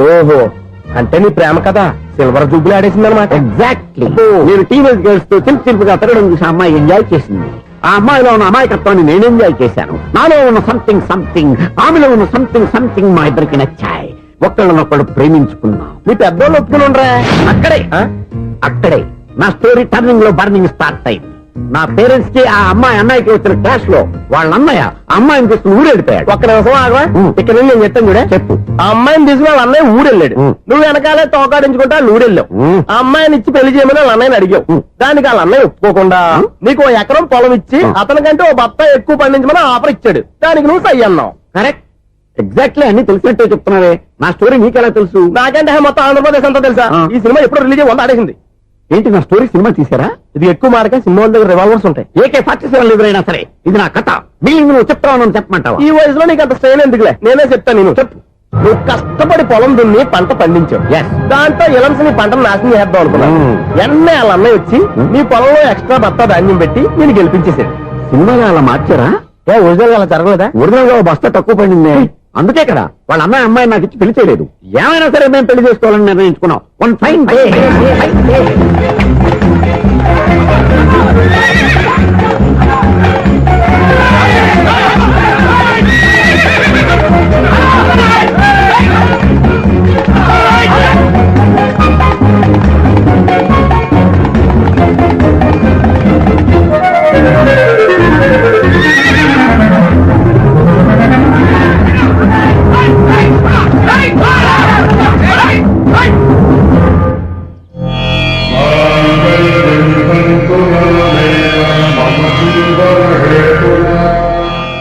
ఓహో, అంటే నీ ప్రేమ కదా సిల్వర్ జూబులు ఆడేసింది అనమాట. ఎగ్జాక్ట్లీ. నేను టీనేజ్ గర్ల్స్ తో చిలుపుగా తిరగడం చూసి అమ్మాయి ఎంజాయ్ చేసింది. ఆ అమ్మాయిలో ఉన్న అమాయకత్వాన్ని నేను ఎంజాయ్ చేశాను. నాలో ఉన్న సంథింగ్ ఆమెలో ఉన్న సంథింగ్ మా ఇద్దరికి నచ్చాయి. ఒక్కళ్ళనొక్కడు ప్రేమించుకున్నాం. మీ పెద్దోళ్ళు ఒప్పుకుని ఉండరా? అక్కడే నా స్టోరీ టర్నింగ్ లో బర్నింగ్ స్టార్ట్ అయింది. నా పేరెంట్స్ కి ఆ అమ్మాయి అన్నయ్యకి వచ్చిన క్లాష్ లో వాళ్ళ అన్నయ్య అమ్మాయిని తీసుకుని ఊరెళ్ళిపోయాడు. ఒక్క నిమిషం ఆగవా? ఇక్కడ నేను చెప్తాను కూడా చెప్పు. ఆ అమ్మాయిని తీసుకుని వాళ్ళ అన్నయ్య ఊరెళ్ళాడు. నువ్వు వెనకాలే తోకాడించుకుంటా ఊరెళ్ళావు. ఆ అమ్మాయిని ఇచ్చి పెళ్లి చేయమని వాళ్ళ అన్నయ్యని అడిగావు. దానికి వాళ్ళ అన్నయ్య ఒప్పుకోకుండా నీకు 1 ఎకరం పొలం ఇచ్చి అతనికంటే 1 బత్త ఎక్కువ పండించమని ఆఫర్ ఇచ్చాడు. దానికి నువ్వు సై అన్నావు. కరెక్ట్, ఎగ్జాక్ట్లీ అన్ని తెలిసినట్టే చెప్తున్నావే. నా స్టోరీ నీకెలా తెలుసు? నాకంటే మొత్తం ఆంధ్రప్రదేశ్ అంతా తెలుసా? ఈ సినిమా ఎప్పుడు రిలీజ్ 100 ఆడేసింది. ఏంటి, నా స్టోరీ సినిమా తీసారా? ఇది ఎక్కువ మార్కే సినిమా వాళ్ళ దగ్గర రివాల్వర్స్ ఉంటాయి. AK-47 ఎదురైనా సరే ఇది నా కథ. మిగిలింది నువ్వు చెప్తావు చెప్పమంటావా? ఈ వయసులో నీకు అంత స్ట్రెయిన్ ఎందుకులే, నేనే చెప్తాను. నేను చెప్పు. నువ్వు కష్టపడి పొలం దున్ని పంట పండించావు. దాంతో ఇలమ్స్ నీ పంటను నాశనం చేద్దాం అనుకున్నావు. ఎన్నే వాళ్ళ అన్నయ్య వచ్చి నీ పొలంలో ఎక్స్ట్రా బత్తా ధాన్యం పెట్టి నేను గెలిపించేసాడు. సినిమాలో అలా మార్చారా? ఒరిజినల్ అలా జరగలేదా? ఒరిజినల్ గా బస్తా తక్కువ పడింది. అందుకే కదా వాళ్ళ అమ్మాయి నాకు ఇచ్చి పెళ్లి చేయలేదు. ఏమైనా సరే మేము పెళ్లి చేసుకోవాలని నిర్ణయించుకున్నాం. One fine day.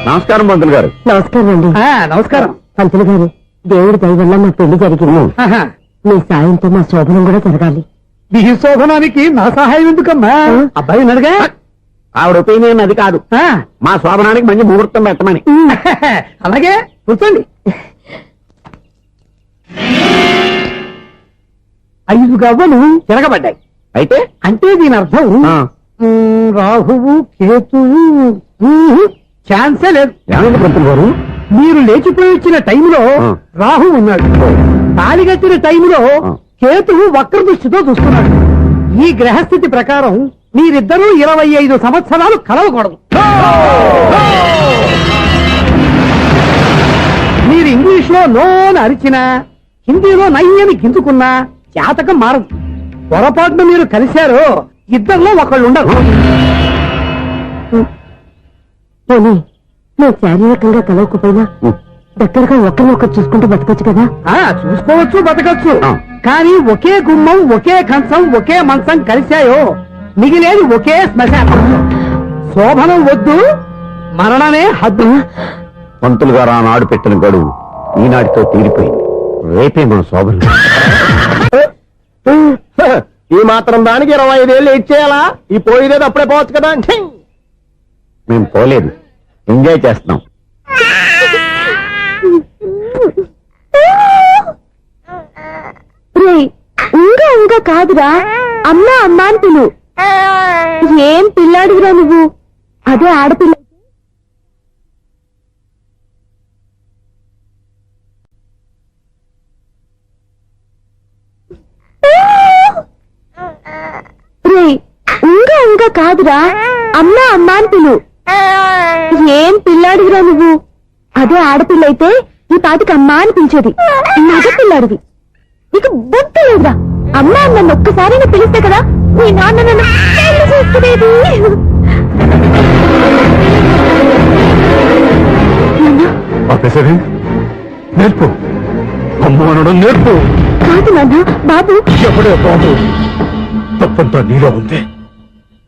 నమస్కారం పంతులు గారు. నమస్కారం అండి. నమస్కారం పంతులు గారు, దేవుడి దయ వల్ల మా పెళ్లి జరిగింది. మీ సాయంతో మా శోభనం కూడా జరగాలి. ఈ శోభనానికి నా సహాయం ఎందుకమ్మా? అబ్బాయి అడగా. ఆవిడ ఒపీనియన్ అది కాదు. మా శోభనానికి మంచి ముహూర్తం పెట్టమని. అలాగే కూర్చోండి. 5 గవ్వలు తిరగబడ్డాయి. అయితే అంటే దీని అర్థం రాహువు కేతువు ఛాన్సే లేదు. ఏమైంది పంతులు గారు? మీరు లేచిపోయి వచ్చిన టైంలో రాహు ఉన్నాడు. తాళిగట్టిన టైంలో కేతువు వక్ర దృష్టితో చూస్తున్నాడు. ఈ గ్రహస్థితి ప్రకారం మీరిద్దరూ 25 సంవత్సరాలు కలవకూడదు. మీరు ఇంగ్లీష్ లో నోని అరిచినా, హిందీలో నయ్యని గింజుకున్నా జాతకం మారదు. పొరపాటున మీరు కలిశారో ఇద్దరిలో ఒకళ్ళు ఉండరు. పోనీ మేము శారీరకంగా కలవకపోయినా దగ్గరగా ఒకరినొకరు చూసుకుంటూ బతకొచ్చు కదా? చూసుకోవచ్చు, బతకచ్చు. కానీ ఒకే గుమ్మం, ఒకే కంచం, ఒకే మంచం కలిశాయో మిగిలేది ఒకే శ్మశానం. శోభనం వద్దు, మరణమే హద్దు. పంతులు గారు ఆనాడు పెట్టిన గడువు ఈనాటితో తీరిపోయింది. రేపే మన శోభనం. ఈ మాత్రం దానికి 25 ఏళ్ళు వెయిట్ చేయాలా? ఈ పోయేదేది అప్పుడే పోవచ్చు కదా. మేము పోలేదు, ఎంజాయ్ చేస్తున్నాం. ఇంకా కాదురా, అమ్మా అమ్మా అని పిలు. ఏం పిల్లాడివిరా నువ్వు? అదే ఆడపిల్ల. ఇంకా కాదురా, అమ్మా అమ్మా అని పిలు. ఏం పిల్లాడివిరా నువ్వు? అదే ఆడపిల్ల అయితే ఈ పాటికి అమ్మా అని పిలిచేది. మగ పిల్లాడివి, నీకు బుద్ధి లేదురా. అమ్మా నన్ను ఒక్కసారైనా పిలిస్తే కదా మీ నాన్న నన్ను పెళ్లి చేసుకునేది. నేర్పు, అమ్మ అనడం నేర్పు. కాదు నాన్న, బాబు. ఎప్పుడే బాబు, తప్పంతా నీలో ఉంది,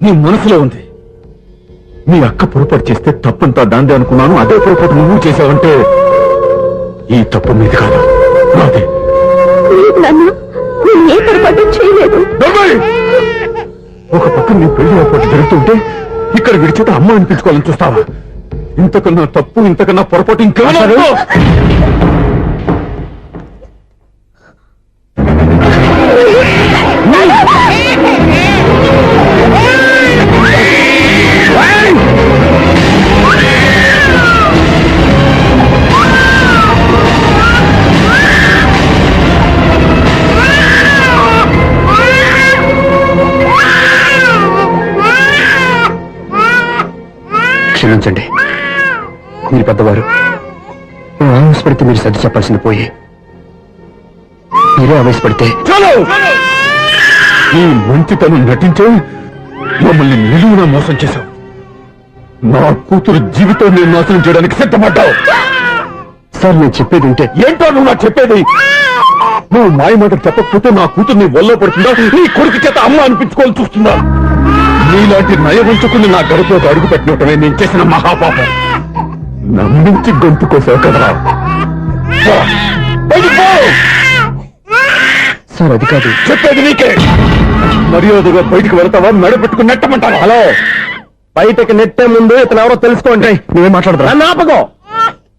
నీ మనసులో ఉంది. మీ అక్క పొరపాటు చేస్తే తప్పంతా దాందే అనుకున్నాను. అదే పొరపాటు నువ్వు చేసావంటే ఈ తప్పు మీది కాదు, నాదే. నాన్న, నేను ఏ పొరపాటు చేయలేదు. ఒక పక్క నీ పెళ్లి ఏర్పాటు జరుగుతుంటే ఇక్కడ విడిచేత అమ్మ అనిపించుకోవాలని చూస్తావా? ఇంతకన్నా తప్పు, ఇంతకన్నా పొరపాటు ఇంకేమన్నా? క్షమించండి. మీరు పెద్దవారు. నేను ఆవేశపడితే మీరు సర్ది చెప్పాల్సింది పోయి మీరే ఆవేశపడితే చాలు! ఈ మంచితనం నటించే మమ్మల్ని నిలువున మోసం చేశావు. నా కూతురు జీవితాన్ని నాశనం చేయడానికి సిద్ధపడ్డావు. సార్ నేను చెప్పేది ఉంటే ఏంటో నువ్వు నాకు చెప్పేది? నువ్వు మాయ మాట చెప్పకపోతే నా కూతుర్ని వల్ల పడుతుందా, నీ కొడుకు చేత అమ్మ అనిపించుకోవాలని చూస్తుందా? నీలాంటి నయవంచుకుని నా గడుపులోకి అడుగు పెట్టినట్టమే నేను చేసిన మహాపాపం. నమ్మించి గొంతు కోసావు కదా. పో! బయటికి పో! సార్ అది కాదు. చెప్పేది నీకే. మర్యాదగా బయటికి వెళ్తావా, మెడపెట్టుకుని నెట్టమంటావా? హలో, బయటకి నెట్టే ముందు ఇతను ఎవరో తెలుసుకోండి. నువ్వేం మాట్లాడతా? నన్ను ఆపకో.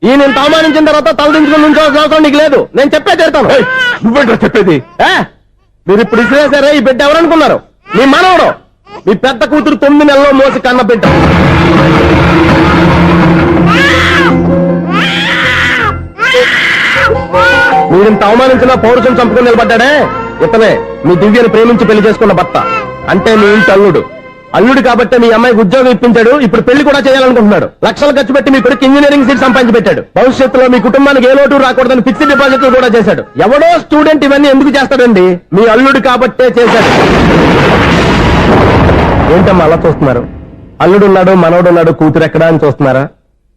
ఈ నేను అవమానించిన తర్వాత తలదించుకుని నుంచోవాల్సిన అవసరం నీకు లేదు. నేను చెప్పే తీరుతాను. నువ్వేంటో చెప్పేది? మీరు ఇప్పుడు ఇసిరేసారే, ఈ బిడ్డ ఎవరనుకున్నారు? మీ మనవడు, మీ పెద్ద కూతురు 9 నెలల్లో మోసి కన్న బిడ్డ. మీరింత అవమానించిన పౌరుషం చంపుకుని నిలబడ్డాడే ఇతనే మీ దివ్యని ప్రేమించి పెళ్లి చేసుకున్న భర్త. అంటే మీ ఇంటి అల్లుడు. అల్లుడు కాబట్టి మీ అమ్మాయికి ఉద్యోగం ఇప్పించాడు. ఇప్పుడు పెళ్లి కూడా చేయాలనుకుంటున్నాడు. లక్షలు ఖర్చు పెట్టి మీ కొడుకు ఇంజనీరింగ్ సీట్ సంపాదించి పెట్టాడు. భవిష్యత్తులో మీ కుటుంబానికి ఏ లోటు రాకూడదని ఫిక్స్డ్ డిపాజిట్లు కూడా చేశాడు. ఎవడో స్టూడెంట్ ఇవన్నీ ఎందుకు చేస్తాడండి? మీ అల్లుడు కాబట్టే చేశాడు. ఏంటమ్మా అలా చూస్తున్నారు? అల్లుడున్నాడు, మనవడున్నాడు, కూతురు ఎక్కడా అని చూస్తున్నారా?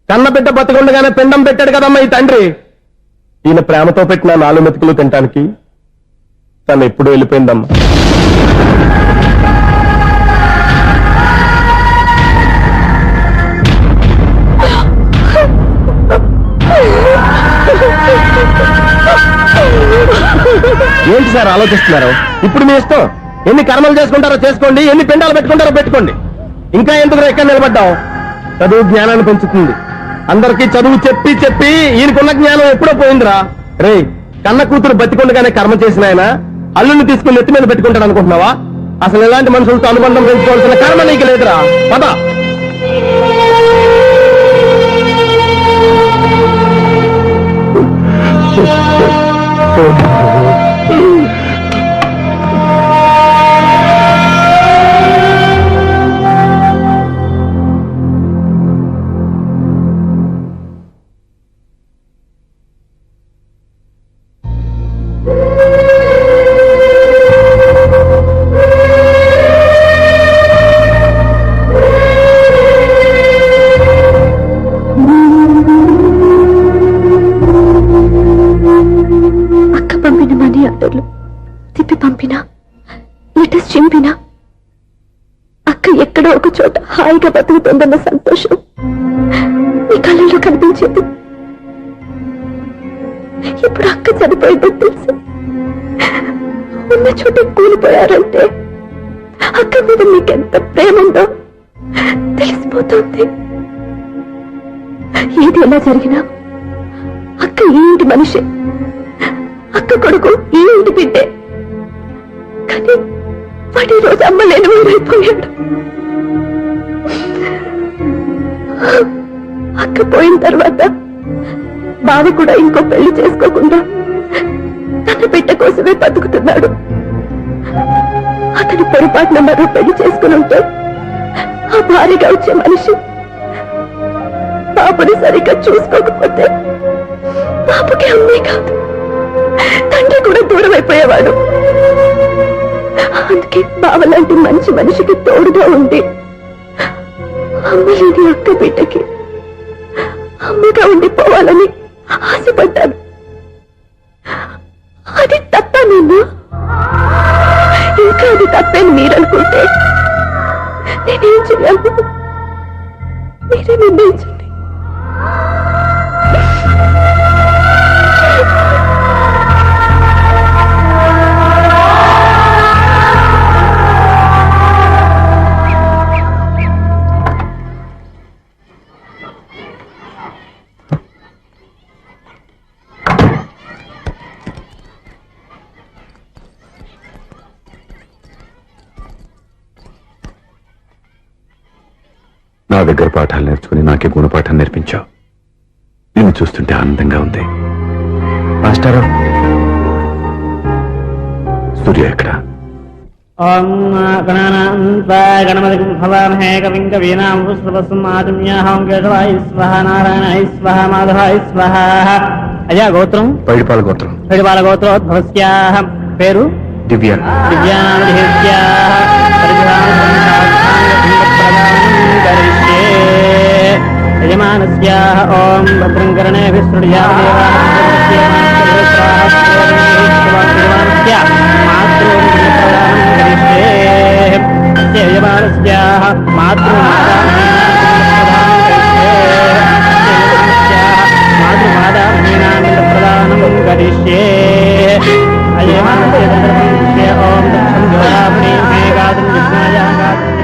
కన్నబిడ్డ బతకుండగానే పిండం పెట్టాడు కదమ్మా ఈ తండ్రి. ఈయన ప్రేమతో పెట్టిన 4 మెతుకులు తినటానికి తను ఎప్పుడు వెళ్ళిపోయిందమ్మా. ఏంటి సార్ ఆలోచిస్తున్నారు? ఇప్పుడు మీ ఇష్టం. ఎన్ని కర్మలు చేసుకుంటారో చేసుకోండి, ఎన్ని పిండాలు పెట్టుకుంటారో పెట్టుకోండి. ఇంకా ఎందుకు ఎక్కడ నిలబడ్డాం? చదువు జ్ఞానాన్ని పెంచుతుంది. అందరికీ చదువు చెప్పి చెప్పి ఈయనకున్న జ్ఞానం ఎప్పుడో పోయిందిరా. రే, కన్న కూతురు బతికొండగానే కర్మ చేసిన ఆయన అల్లుని తీసుకుని ఎత్తి మీద పెట్టుకుంటాడు అనుకుంటున్నావా? అసలు ఇలాంటి మనుషులతో అనుబంధం పెంచుకోవాల్సిన కర్మ నీకు లేదురా. పద. తిప్పి పంపినా, లెటర్స్ చింపినా అక్క ఎక్కడో ఒక చోట హాయిగా బతుకుతుందన్న సంతోషం నీ కళ్ళల్లో కనిపించేది. ఇప్పుడు అక్క చనిపోయిందని తెలిసి ఉన్న చోట కూలిపోయారంటే అక్క మీద నీకెంత ప్రేమ ఉందో తెలిసిపోతుంది. ఏది ఎలా జరిగినా అక్క ఈ ఇంటి మనిషి, అక్క కొడుకు ఈ ఇంటి బిడ్డే. కానీ వాడి రోజు అమ్మ లేని ఊరైపోయాడు. అక్క పోయిన తర్వాత బావ కూడా ఇంకో పెళ్లి చేసుకోకుండా తన బిడ్డ కోసమే బతుకుతున్నాడు. అతని పొరపాటున మరో పెళ్లి చేసుకుని ఉంటే ఆ భార్యగా వచ్చే మనిషి పాపని సరిగ్గా చూసుకోకపోతే పాపకి అమ్మే కాదు తండ్రి కూడా దూరం అయిపోయేవాడు. అందుకే బావలాంటి మంచి మనిషికి తోడుగా ఉండి అమ్మ లేని అక్క బిడ్డకి అమ్మగా ఉండిపోవాలని ఆశపడ్డాను. అది తప్ప నేను ఇంకా అది తప్పని మీరనుకుంటే నేనేం చేయాలి? మీరే నిర్ణయించండి. నా దగ్గర పాఠాలు నేర్చుకుని నాకే గుణపాఠం నేర్పించావు. నిన్ను చూస్తుంటే ఆనందంగా ఉంది. మాస్టారు, సూర్య ఎక్కడ? ఓం గణపతి భవామహే కవిం కవీనాం పుష్పవస్మాజమ్యాహం కేశవాయ స్వహ నారాయణాయ స్వహ మాధవాయ స్వహ. అయ్యా గోత్రం పైడిపాల గోత్రం. పైడిపాల గోత్రోద్భవస్యాః. పేరు దివ్య. దివ్యానామధేస్యాః. యజమానస్యాః. ఓం భద్రం కర్ణేభిः శృణుయామదేవాः. యజమానస్యాః మాతృమాదామహీనానందప్రదానం కరిష్యే. ఓం దక్షం జ్యోరాపుణీ మే గాతుం జిజ్ఞాయ గాతుం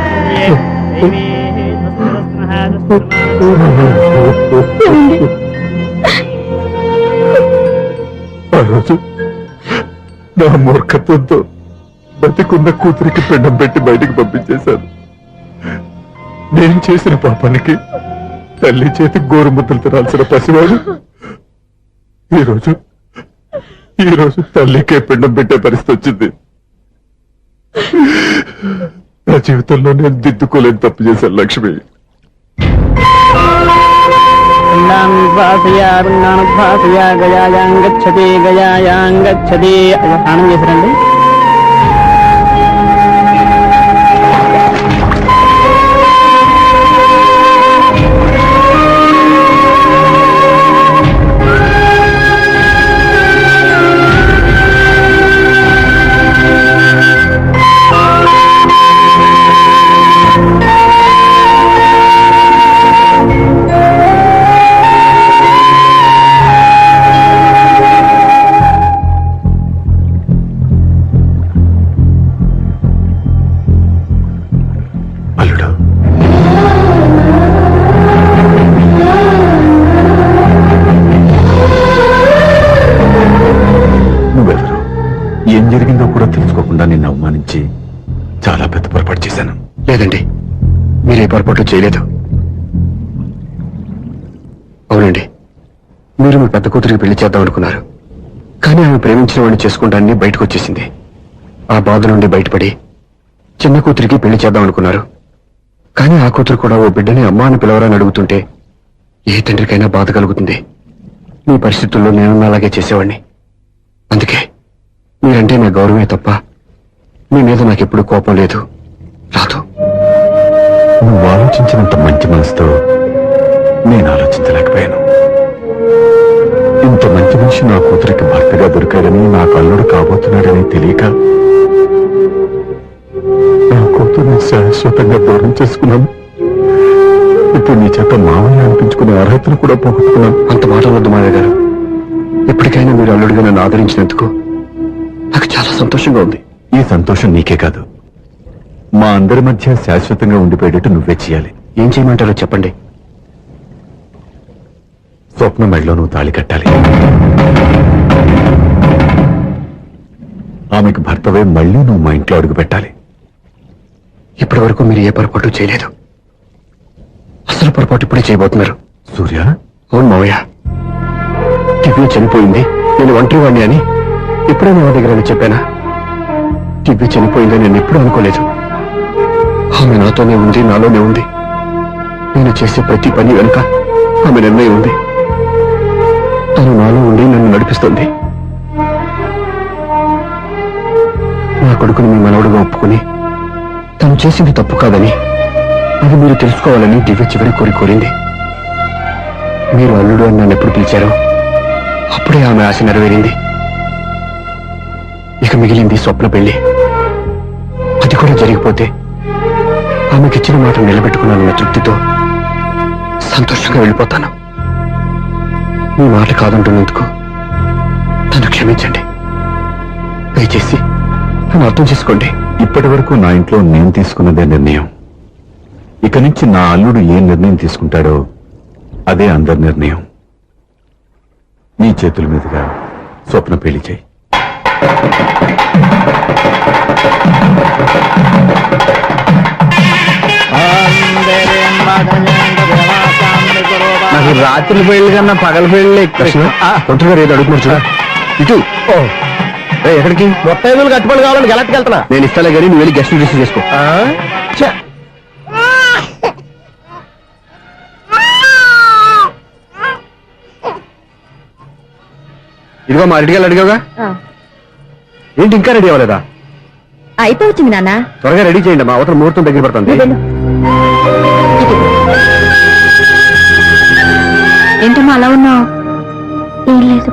ఆ రోజు నా మూర్ఖత్వంతో బతికున్న కూతురికి పిండం పెట్టి బయటికి పంపించేశాను. నేను చేసిన పాపానికి తల్లి చేతి గోరుముద్దలు తినాల్సిన పసివాడు ఈ రోజు తల్లికే పిండం పెట్టే పరిస్థితి వచ్చింది. నా జీవితంలో నేను దిద్దుకోలేని తప్పు చేశాను లక్ష్మి. గయాయాంగచ్చతి గయాయాంగచ్చతి. స్నానం చేశారండి. అల్లుడు, నువ్వెవరు? ఏం జరిగిందో కూడా తెలుసుకోకుండా నిన్ను అవమానించి చాలా పెద్ద పొరపాటు చేశాను. లేదండి, మీరే పొరపాటు చేయలేదు. అవునండి, మీరు మీ పెద్ద కూతురికి పెళ్లి చేద్దాం అనుకున్నారు. కానీ ఆమె ప్రేమించిన వాడిని చేసుకుంటానని బయటకు వచ్చేసింది. ఆ బాధ నుండి బయటపడి చిన్న కూతురికి పెళ్లి చేద్దాం అనుకున్నారు. కానీ ఆ కూతురు కూడా ఓ బిడ్డని అమ్మా అని పిలవరని అడుగుతుంటే ఏ తండ్రికైనా బాధ కలుగుతుంది. మీ పరిస్థితుల్లో నేను అలాగే చేసేవాడిని. అందుకే మీరంటే నా గౌరవమే తప్ప మీ మీద నాకెప్పుడు కోపం లేదు, రాదు. నువ్వు ఆలోచించినంత మంచి మనసుతో నేను ఆలోచించలేకపోయాను. ఇంత మంచి మనిషి నా కూతురికి భర్తగా దొరికాడని, నాకు అల్లుడు కాబోతున్నాడని తెలియక నా కూతుర్ని శాశ్వతంగా దూరం చేసుకున్నాను. ఇప్పుడు నీ చేత మామయ్య అనిపించుకునే అర్హతను కూడా పోగొట్టుకున్నాను. అంత మాట వద్దు మావయ్య గారు. ఎప్పటికైనా మీరు అల్లుడిగా నన్ను ఆదరించినందుకు నాకు చాలా సంతోషంగా ఉంది. ఈ సంతోషం నీకే కాదు, మా అందరి మధ్య శాశ్వతంగా ఉండిపోయేటట్టు నువ్వే చేయాలి. ఏం చేయమంటారో చెప్పండి. స్వప్న మెడలో నువ్వు తాళి కట్టాలి. ఆమెకు భర్తవే మళ్ళీ నువ్వు మా ఇంట్లో అడుగు పెట్టాలి. ఇప్పటి వరకు మీరు ఏ పొరపాటు చేయలేదు. అసలు పొరపాటు ఇప్పుడే చేయబోతున్నారు. సూర్య, అవును మావయ్య, దివ్య చనిపోయింది, నేను ఒంటరివాణ్ణి అని ఎప్పుడూ మా దగ్గర చెప్పానా? దివ్య చనిపోయిందని నేను ఎప్పుడూ అనుకోలేదు. ఆమె నాతోనే ఉంది, నాలోనే ఉంది. నేను చేసే ప్రతి పని వెనుక ఆమె నిర్ణయం ఉంది. తను నాలో ఉండి నన్ను నడిపిస్తుంది. నా కొడుకుని మీ మనవడుగా ఒప్పుకుని తను చేసింది తప్పు కాదని, అది మీరు తెలుసుకోవాలని దివ్య చివరి కోరింది. మీరు అల్లుడు అని నన్ను ఎప్పుడు పిలిచారో అప్పుడే ఆమె ఆశ నెరవేరింది. ఇక మిగిలింది స్వప్న పెళ్లి. అది కూడా జరిగిపోతే ఆమెకిచ్చిన మాట నిలబెట్టుకున్నానన్న తృప్తితో సంతోషంగా వెళ్ళిపోతాను. మీ మాట కాదంటున్నందుకు నన్ను క్షమించండి. దయచేసి నన్ను అర్థం చేసుకోండి. ఇప్పటి వరకు నా ఇంట్లో నేను తీసుకున్నదే నిర్ణయం. ఇక నుంచి నా అల్లుడు ఏ నిర్ణయం తీసుకుంటాడో అదే అందరి నిర్ణయం. నీ చేతుల మీదుగా స్వప్న పెళ్లి చేయి. నాకు రాత్రి పెళ్లి కన్నా పగల పెళ్లి కృష్ణ, తొందరగా ఏదో అడుగుతున్నారు చూడ. ఇటు ఎక్కడికి? మొత్తం ఐదులు కట్టుబడి కావాలని గెలట్టుకు వెళ్తున్నా. నేను ఇస్తాలే కానీ నువ్వు వెళ్ళి గెస్ట్ రిసీవ్ చేసుకో. ఆ? ఛ! ఇదిగో మా రెడీగా అడిగావుగా, ఏంటి ఇంకా రెడీ అవ్వలేదా? అయిపోవచ్చింది నాన్న. త్వరగా రెడీ చేయండి, మా అవతల ముహూర్తం దగ్గర పడుతుంది. ఏంటమ్మా అలా ఉన్నావు? ఏం లేదు.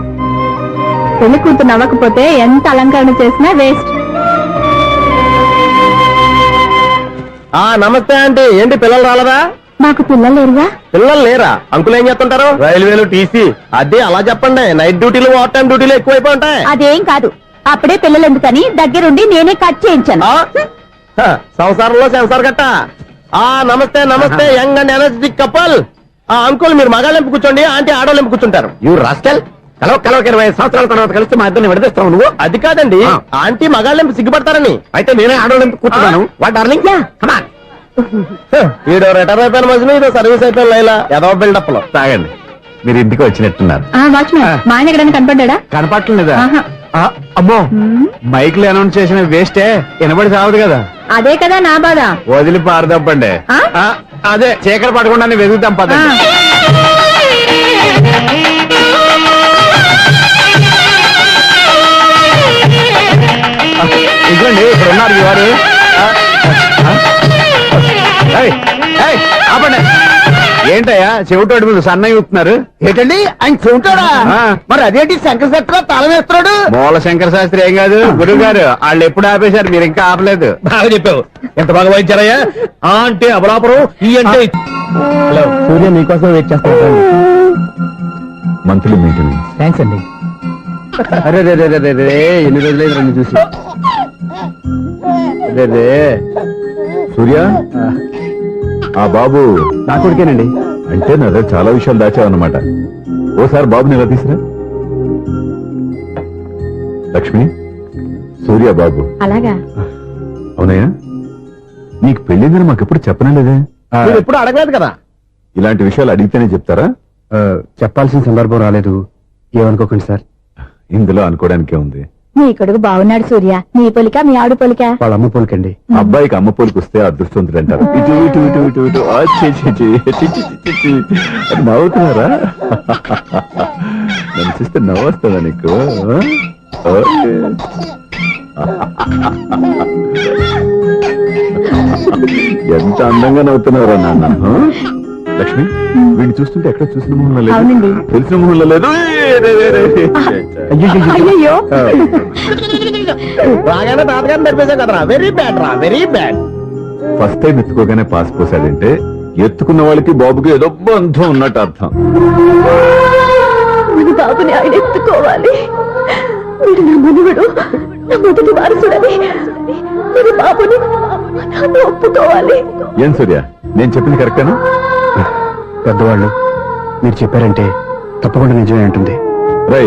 పెళ్లి కూతురు నవ్వకపోతే ఎంత అలంకరణ చేసినా వేస్ట్. నమస్తే ఆంటీ. ఏంటి పిల్లలు రాలేదా? మాకు పిల్లలు లేరుగా. పిల్లలు లేరా? అంకులు ఏం చేస్తుంటారు? రైల్వేలు, టీసీ. అదే అలా చెప్పండి. నైట్ డ్యూటీలు, ఓవర్ టైం డ్యూటీలు ఎక్కువైపోయి ఉంటాయి. అదేం కాదు, అప్పుడే పిల్లలు ఎందుకని దగ్గరుండి నేనే కట్ చేయించాను. సంసారంలో సెన్సార్ గట్ట. నమస్తే నమస్తే, young and energetic couple. Uncle మీరు మగాళ్ళెంపు కూర్చోండి, ఆంటీ ఆడోళ్ళెంపు కూర్చుంటారు. యూ రాస్కల్, కలవక 20 సంవత్సరాల తర్వాత కలిస్తే మా ఇద్దరిని విడదీస్తావు నువ్వు. అది కాదండి, ఆంటీ మగాళ్ళెంపు సిగ్గుపడతారని. అయితే నేనే ఆడవాళ్ళని కూర్చున్నాను. What darling, come on. ఈడో రిటైర్ అయిపోయిన మధ్యన ఇదో సర్వీస్ అయిపోయిన లైలా ఏదో బిల్డప్ లో. తాగండి, మీరు ఇంటికి వచ్చినట్టున్నారు. వాచ్మెన్ మా ఆయన ఎక్కడైనా కనపడ్డా? కనపట్లేదా? ఆహా. అమ్మో, మైక్లు అనౌన్స్ చేసిన వేస్టే, వినబడి సావదు కదా. అదే కదా నా బాధ. వదిలి పారదప్పండి. అదే చీకటి పడకుండా వెతుకుతాం పదండి. ఇదిగోండి, ఇక్కడ ఉన్నారు ఈ వారు. ఆపండి. ఏంటయ్యా చెవిటోడి మీద సన్నయ్య ఊతున్నారు? ఏంటండి ఆయన చెబుతాడా? మరి అదేంటి శంకర్ శెట్టిలో తాళం వేస్తున్నాడు? మూల శంకర శాస్త్రి ఏం కాదు, గురువు గారు. వాళ్ళు ఎప్పుడు ఆపేశారు, మీరు ఇంకా ఆపలేదు. బాగా చెప్పావు. ఎంత బాగా వాయించారయ్యా. అంటే అబలాపురం, ఈ అంటే. హలో, సూర్య మీకోసం వెయిట్ చేస్తాను. Monthly meeting. థ్యాంక్స్ అండి. అరే రే రే రే రే, ఎన్ని రోజులైంది రెండు చూసి. రే రే సూర్య, ఆ బాబు నా కొడుకేనండి. అంటే నా దగ్గర చాలా విషయాలు దాచావన్నమాట. ఓసారి బాబుని ఇలా తీసురా. లక్ష్మి, సూర్య బాబు. అలాగా? అవునయ్యా, నీకు పెళ్ళిందని మాకెప్పుడు చెప్పనలేదే. మీరు ఎప్పుడు అడగలేదు కదా. ఇలాంటి విషయాలు అడిగితేనే చెప్తారా? చెప్పాల్సిన సందర్భం రాలేదు, ఏమనుకోకండి సార్. ఇందులో అనుకోవడానికే ఉంది. నీ కొడుకు బాగున్నాడు సూర్య. నీ పొలిక మీ ఆవిడ పొలిక. వాళ్ళ అమ్మ పోలికండి. అబ్బాయికి అమ్మ పోలికి వస్తే అదృష్టవంతుడు అంటారు. ఇటు ఇటు ఇటు ఇటు ఇటు ఆ, ఛీ, ఛీ, ఛీ, ఛీ, ఛీ, ఛీ, ఛీ. అది నవ్వుతున్నారా? నన్ను చూస్తే నవ్వొస్తుందా నీకు? ఓకే. ఎంత అందంగా నవ్వుతున్నారా నాన్న. లక్ష్మి, వీడిని చూస్తుంటే ఎక్కడ చూసిన మొహంలో లేదు, అవునండి. తెలిసిన మొహంలో లేదు. అయ్యో బాగానే తాతగారిని నడిపేశాం కదరా. వెరీ బ్యాడ్ రా, వెరీ బ్యాడ్. ఫస్ట్ టైం ఎత్తుకోగానే పాస్ పోసాడంటే ఎత్తుకున్న వాళ్ళకి బాబుకి ఏదో బంధం ఉన్నట్టు అర్థం. మన బాబుని ఆయన ఎత్తుకోవాలి. వీడు నా మనువుడు, నా మొదటి వారసుడని మన బాబుని నాన్న ఒప్పుకోవాలి. ఏం సూర్య, నేను చెప్పింది కరెక్టేనా? పెద్దవాళ్ళు మీరు చెప్పారంటే తప్పకుండా నిజమే ఉంటుంది. రై,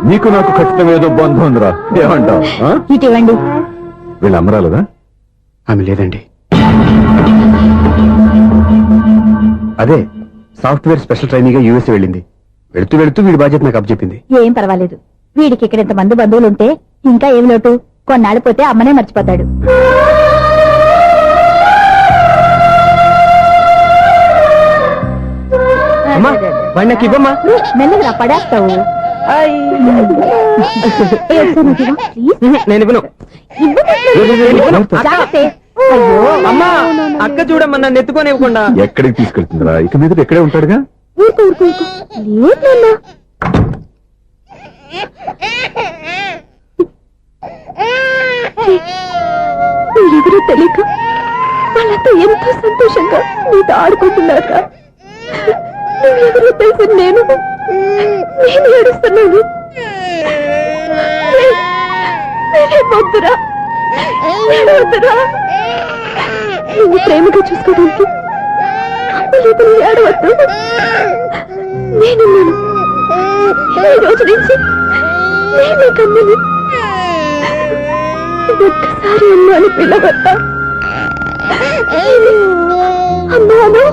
నీకు నాకు ఖచ్చితంగా ఏదో బంధం ఉందిరా, ఏమంటావు? ఇటువంటి వీళ్ళు అమ్మరాలదా? ఆమె లేదండి. అదే సాఫ్ట్వేర్ స్పెషల్ ట్రైనింగ్ గా యూఎస్ వెళ్ళింది. వెళుతూ వెళుతూ వీడి బాధ్యత నాకు అప్పచెప్పింది. ఏం పర్వాలేదు. వీడికి ఇక్కడ ఇంతమంది బంధువులుంటే ఇంకా ఏమి లోటు. కొన్నాళ్ళు పోతే అమ్మనే మర్చిపోతాడు. వాడిని నాకు ఇవ్వమ్మా. మెల్లగా పడేస్తావు. నేను ఇవ్వను. అయ్యో అమ్మా, అక్క చూడమ్మా నన్ను ఎత్తుకొని ఇవ్వకుండా. ఎక్కడికి తీసుకెళ్తుందిరా? ఇక మీద ఎక్కడే ఉంటాడుగా. ఊరుకో ఊరుకో ఊరుకో. లేదు నాన్న. మీరెవరో తెలియక వాళ్ళంతా ఎంతో సంతోషంగా మీతో ఆడుకుంటున్నారా? నువ్వెవరో తెలిసి నేను ఏడుస్తున్నాను. వద్దురా, వద్దురా. నువ్వు ప్రేమగా చూసుకోవడానికి అమ్మలేదు, ఏడవద్దు. నేనున్నాను. ఈ రోజు నుంచి నేనే కన్నని. ఒక్కసారి అమ్మాని పిల్లవద్దా? అమ్మాను.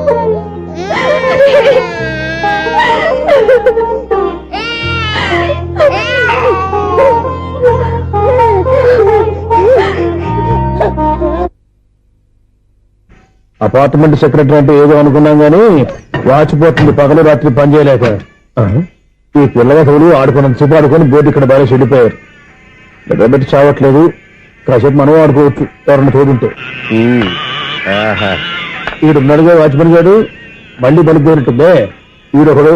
అపార్ట్మెంట్ సెక్రటరీ అంటే ఏదో అనుకున్నాం గానీ వాచిపోతుంది పగలు రాత్రి పని చేయలేక ఈ పిల్లగతులు ఆడుకున్నంత సేపు ఆడుకొని బోర్డు ఇక్కడ బాగా చెడిపోయారు నిద్రబెట్టి చావట్లేదు కాసేపు మనం ఆడుకోవచ్చు ఎవరన్నా తోడుంటే ఈడున్నాడుగా వాచ్మెన్ గారు మళ్ళీ బలిపోయినట్టుందే ఈడొకడు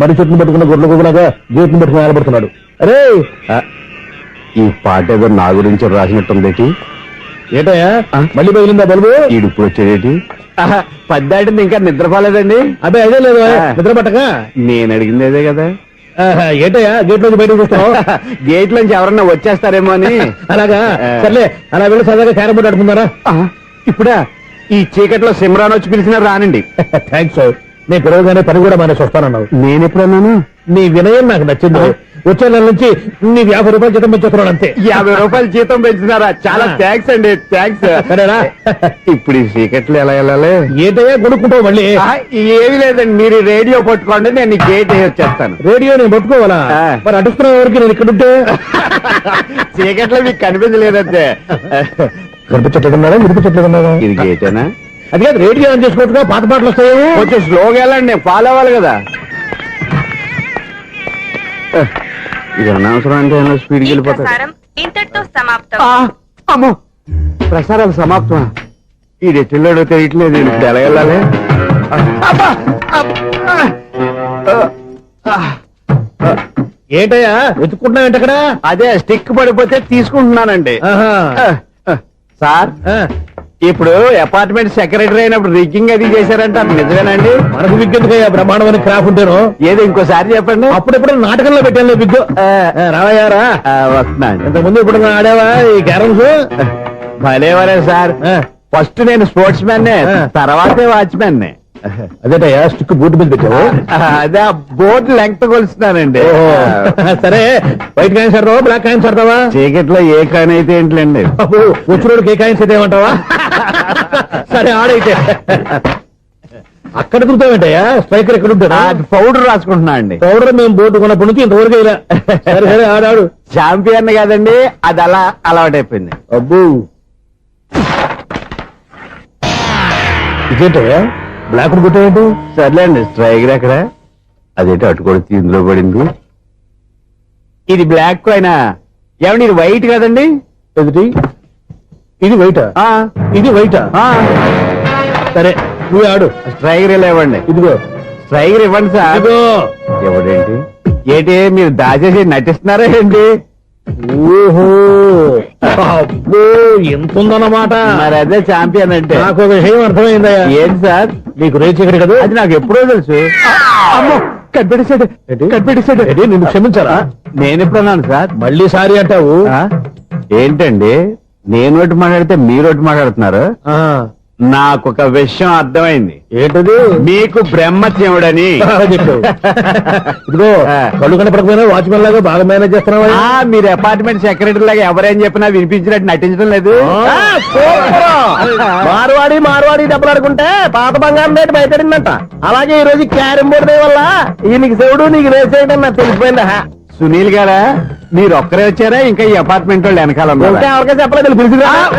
మరి చెట్టును పట్టుకున్న గొడ్ల కుక్కలాగా గేట్ని పట్టుకుని నిలబడుతున్నాడు అరే ఈ పాట ఏదో నా గురించి రాసినట్టుంది ఏటయ్యా మళ్ళీ పగిలిందా బలుబు ఈడు ఇప్పుడు వచ్చేదేటి పద్దాటింది ఇంకా నిద్రపోలేదండి అదే అదే లేదు నిద్ర పట్టక నేను అడిగింది అదే కదా ఏటయ్యా గేట్ నుంచి బయటకు వస్తావు గేట్ నుంచి ఎవరన్నా వచ్చేస్తారేమో అని అలాగా సర్లే అలా వెళ్ళి సరదాగా క్యారం బోర్డు ఆడుకున్నారా ఇప్పుడా ఈ చీకట్లో సిమ్రాన్ వచ్చి పిలిచినా రానండి థ్యాంక్స్ నేను పిలవగానే పని కూడా మానేసి వస్తానన్నావు నేను ఎప్పుడన్నాను నీ వినయం నాకు నచ్చింది వచ్చే నెల నుంచి నీ 50 రూపాయలు జీతం పెంచుతున్నాడు అంతే 50 రూపాయలు జీతం పెంచినారా చాలా థ్యాంక్స్ అండి థ్యాంక్స్ సరేనా ఇప్పుడు ఈ చీకట్లు ఎలా వెళ్ళాలి ఏంటయ్యా కొనుక్కుంటావు మళ్ళీ ఏమీ లేదండి మీరు రేడియో పట్టుకోండి నేను గేట్ వచ్చేస్తాను రేడియో నేను పట్టుకోవాలా మరి అడుస్తున్న ఎవరికి నేను ఇక్కడ ఉంటే చీకట్లో మీకు కనిపించలేదంటే కనిపించట్లేదన్నారా వినిపించట్లేదన్నారా ఇది గేటేనా అది కాదు రేడియో ఆన్ చేసుకోవచ్చుగా పాత పాటలు వస్తాయేమో కొంచెం స్లోగా వెళ్ళండి నేను ఫాలో అవ్వాలి కదా ఇది అనవసరం అంటే స్పీడ్కి వెళ్ళిపోతాడు ఇంతటితో సమాప్తం. అమ్మో ప్రసారాలు సమాప్తం ఈ రెట్టిల్లోడో తెలియట్లేదు ఇప్పుడు ఎలా వెళ్ళాలి ఏంటయ్యా వెతుక్కుంటున్నావు అక్కడ అదే స్టిక్ పడిపోతే తీసుకుంటున్నానండి సార్ ఇప్పుడు అపార్ట్మెంట్ సెక్రటరీ అయినప్పుడు రిగ్గింగ్ అది చేశారంటే అది నిజమేనండి మనకు విగ్గెందుకయ్యా బ్రహ్మాండమైన క్రాఫ్ ఉంటాను ఏదో ఇంకోసారి చెప్పండి అప్పుడెప్పుడు నాటకంలో పెట్టాను విగ్గు రావయ్యారా వస్తున్నాను ఇంతకుముందు ఇప్పుడు ఆడావా ఈ క్యారమ్స్ భలేవరే సార్ ఫస్ట్ నేను స్పోర్ట్స్ మ్యాన్ తర్వాతే వాచ్మెన్ అదేటయ్యా స్టిక్ బూట్ మీద పెట్టావు అదే బోర్డు లెంగ్త్ కొలుస్తున్నానండి సరే వైట్ కాయిన్స్ ఆడతావా బ్లాక్ కాయిన్స్ ఆడతావా చీకట్లో ఏ కాయిన్ అయితే ఏంటండి వచ్చినోడికి ఏ కాయిన్స్ అయితే ఏమంటావా సరే ఆడైతే అక్కడ తిరుగుతావేంటయ్యా స్ట్రైకర్ ఎక్కడ ఉంటాడా పౌడర్ రాసుకుంటున్నా అండి పౌడర్ మేము బోర్డు కొన్నప్పటి నుంచి ఇంతవరకు ఇలా సరే సరే ఆడాడు చాంపియన్ కాదండి అది అలా అలవాటైపోయింది అబ్బు ఇదేంటయ్యా బ్లాక్ కొట్టాడు సర్లేండి స్ట్రైకర్ ఎక్కడ అదేంటి అటుకొడితే ఇందులో పడింది ఇది బ్లాక్ అయినా ఏమండి ఇది వైట్ కదండి ఎదుటి ఇది వైటా ఇది వైటా సరే నువ్వు ఆడు స్ట్రైకర్ ఇలా ఇవ్వండి ఇదిగో స్ట్రైకర్ ఇవ్వండి సార్ ఎవడేంటి ఏంటి మీరు దాచేసి నటిస్తున్నారా ఏంటి ఓహో అబ్బో ఎంత ఉందన్నమాట మరి అదే ఛాంపియన్ అంటే నాకు ఒక విషయం అర్థమైందా ఏంటి సార్ మీకు రేచి ఇక్కడ కదా అది నాకు ఎప్పుడో తెలుసు అమ్మో కనిపెట్టేశాడు నిన్ను క్షమించారా నేను ఎప్పుడన్నాను సార్ మళ్ళీ సారీ అంటావు ఏంటండి నేను ఒకటి మాట్లాడితే మీరు ఒకటి మాట్లాడుతున్నారు నాకొక విషయం అర్థమైంది ఏంటది మీకు బ్రహ్మత్యముడని ఇదిగో కళ్ళు కనపడకపోయినా వాచ్మెన్ లాగా బాగా మేనేజ్ చేస్తున్నావా మీరు అపార్ట్మెంట్ సెక్రటరీ లాగా ఎవరేం చెప్పినా వినిపించినట్టు నటించడం లేదు మార్వాడి దెబ్బలాడుకుంటే పాత బంగారం రేటు బయటడిందంట అలాగే ఈ రోజు క్యారం బోర్డు వల్ల ఈయనకి శివుడు నీకు రేసేయడం నాకు తెలిసిపోయిందా సునీల్ గారా మీరు ఒక్కరే వచ్చారా ఇంకా ఈ అపార్ట్మెంట్ వాళ్ళు వెనకాల ఎవరికీ చెప్పలేదు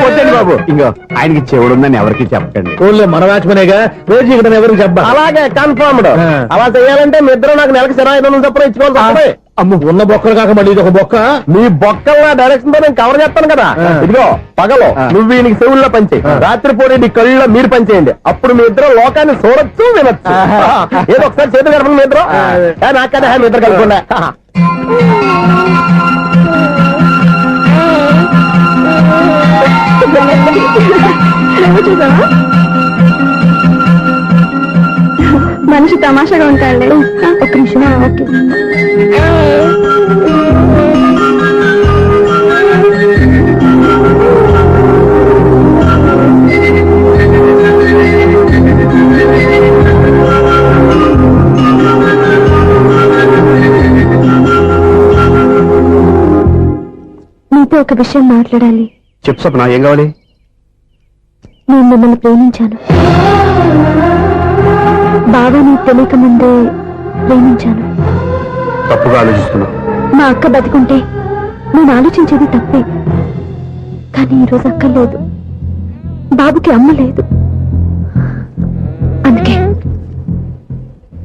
వద్దండి బాబు ఇంకో ఆయనకి చెవుడుందని ఎవరికి చెప్పండి ఓన్లీ మన వాచ్మనేగా రోజు ఇక్కడ ఎవరికి చెప్ప అలాగే కన్ఫర్మ్డ్ అలా చేయాలంటే మీ ఇద్దరు నాకు నెలకి 500 చొప్పున ఇచ్చుకోవాలి అమ్మ ఉన్న బొక్కలు కాక మళ్ళీ ఇది ఒక బొక్క మీ బొక్కల డైరెక్షన్ తో నేను కవర్ చేస్తాను కదా ఇదిగో పగలో నువ్వు ఈయనకి చెవుల్లో పనిచేయి రాత్రిపూట నీ కళ్ళలో మీరు పనిచేయండి అప్పుడు మీ ఇద్దరు లోకాన్ని చూడొచ్చు వినొచ్చు ఏదో ఒకసారి చేతులు కలపండి మీ ఇద్దరు నాకనే మీ ఇద్దరు కలపకుండా మనిషి తమాషాగా ఉంటాడు ఒక నిమిషం ఓకే నీతో ఒక విషయం మాట్లాడాలి చెప్పు సప్నా ఏం కావాలి నేను మిమ్మల్ని ప్రేమించాను బాగా నీకు తెలియక ముందే ప్రేమించాను తప్పుగా ఆలోచిస్తున్నా మా అక్క బతికుంటే నేను ఆలోచించేది తప్పే కానీ ఈరోజు అక్క లేదు బాబుకి అమ్మ లేదు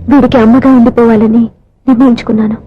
వీడికి అమ్మగా ఉండిపోవాలని నిర్ణయించుకున్నాను.